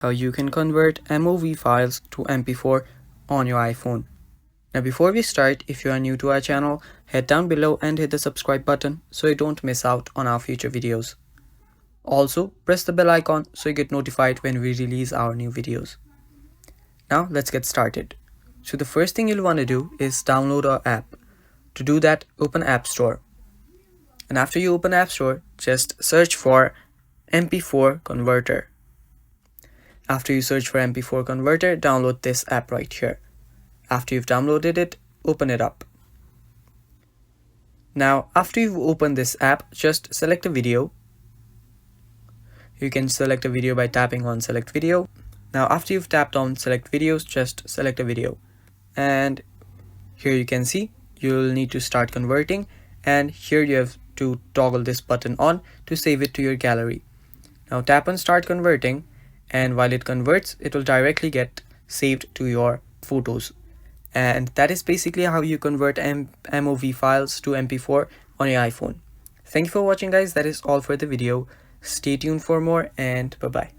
how you can convert MOV files to MP4 on your iPhone. Now before we start, if you are new to our channel, head down below and hit the subscribe button so you don't miss out on our future videos. Also, press the bell icon so you get notified when we release our new videos. Now let's get started. So the first thing you'll want to do is download our app. To do that, open App Store. And after you open App Store, just search for MP4 converter. After you search for MP4 converter, download this app right here. After you've downloaded it, open it up. Now, after you've opened this app, just select a video. You can select a video by tapping on select video. Now, after you've tapped on select videos, just select a video. And here you can see you'll need to start converting, and here you have to toggle this button on to save it to your gallery. Now tap on start converting, and while it converts, it will directly get saved to your photos. And that is basically how you convert MOV files to MP4 on your iPhone. Thank you for watching, guys. That is all for the video. Stay tuned for more, and bye bye.